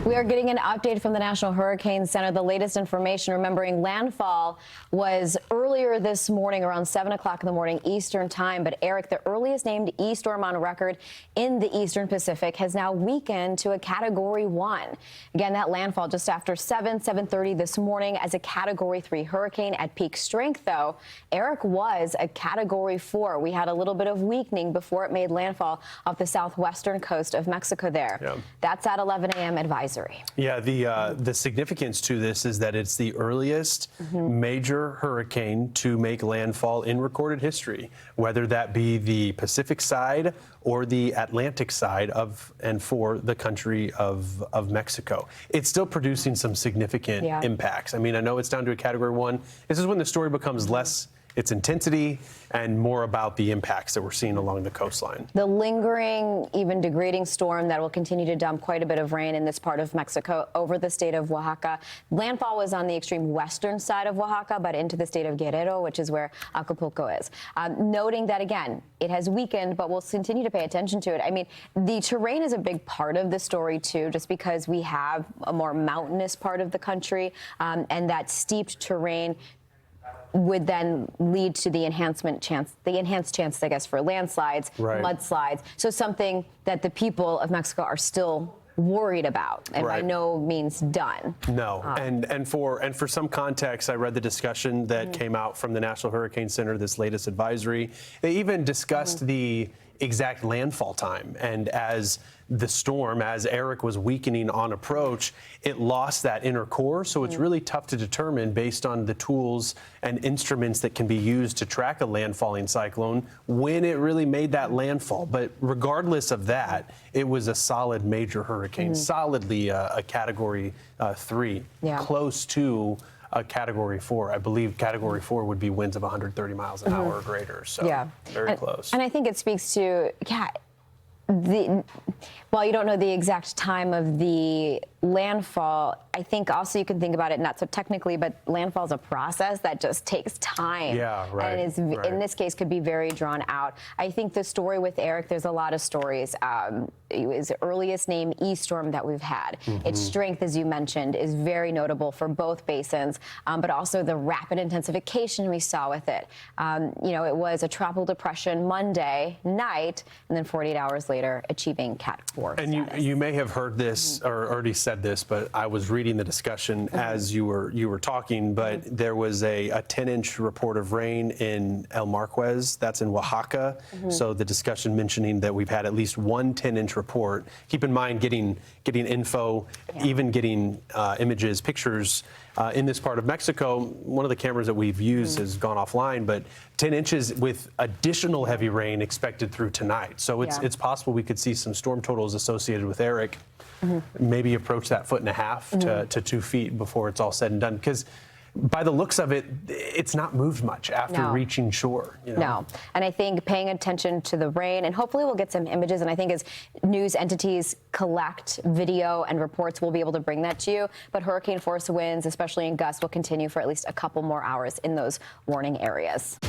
We are getting an update from the National Hurricane Center. The latest information, remembering landfall was earlier this morning around 7 o'clock in the morning Eastern time. But Erick, the earliest named E-storm on record in the Eastern Pacific, has now weakened to a Category 1. Again, that landfall just after 7:30 this morning as a Category 3 hurricane. At peak strength, though, Erick was a Category 4. We had a little bit of weakening before it made landfall off the southwestern coast of Mexico there. Yeah. That's at 11 a.m. advisory. Yeah, the significance to this is that it's the earliest major hurricane to make landfall in recorded history, whether that be the Pacific side or the Atlantic side of and for the country of Mexico. It's still producing some significant impacts. I mean, I know it's down to a Category 1. This is when the story becomes less its intensity and more about the impacts that we're seeing along the coastline. The lingering, even degrading storm that will continue to dump quite a bit of rain in this part of Mexico over the state of Oaxaca. Landfall was on the extreme western side of Oaxaca, but into the state of Guerrero, which is where Acapulco is. Noting that, again, it has weakened, but we'll continue to pay attention to it. I mean, the terrain is a big part of the story, too, just because we have a more mountainous part of the country, and that steeped terrain would then lead to the enhanced chance, I guess, for landslides, mudslides. So something that the people of Mexico are still worried about, and by no means done. No, and for some context, I read the discussion that came out from the National Hurricane Center, this latest advisory. They even discussed the exact landfall time, and as the storm, as Erick was weakening on approach, it lost that inner core, so it's really tough to determine based on the tools and instruments that can be used to track a landfalling cyclone when it really made that landfall. But regardless of that, it was a solid major hurricane, solidly a Category 3, close to a Category 4. I believe Category 4 would be winds of 130 miles an hour or greater, so very close. And I think it speaks to, while you don't know the exact time of the landfall, I think also you can think about it not so technically, but landfall is a process that just takes time. Yeah, right. And is, in this case, could be very drawn out. I think the story with Erick, there's a lot of stories. It was the earliest named E-storm that we've had. Its strength, as you mentioned, is very notable for both basins, but also the rapid intensification we saw with it. You know, it was a tropical depression Monday night, and then 48 hours later, achieving Cat 4 and status. you may have heard this or already said this, but I was reading the discussion as you were talking. But there was a 10-inch report of rain in El Marquez, that's in Oaxaca. So the discussion mentioning that we've had at least one 10-inch report. Keep in mind, getting info, even getting images, pictures in this part of Mexico. One of the cameras that we've used has gone offline, but 10 inches with additional heavy rain expected through tonight. So it's possible we could see some storm totals associated with Erick, maybe approach that 1.5 to 2 feet before it's all said and done. Because by the looks of it, it's not moved much after reaching shore. You know? No, and I think paying attention to the rain, and hopefully we'll get some images, and I think as news entities collect video and reports, we'll be able to bring that to you. But hurricane force winds, especially in gusts, will continue for at least a couple more hours in those warning areas.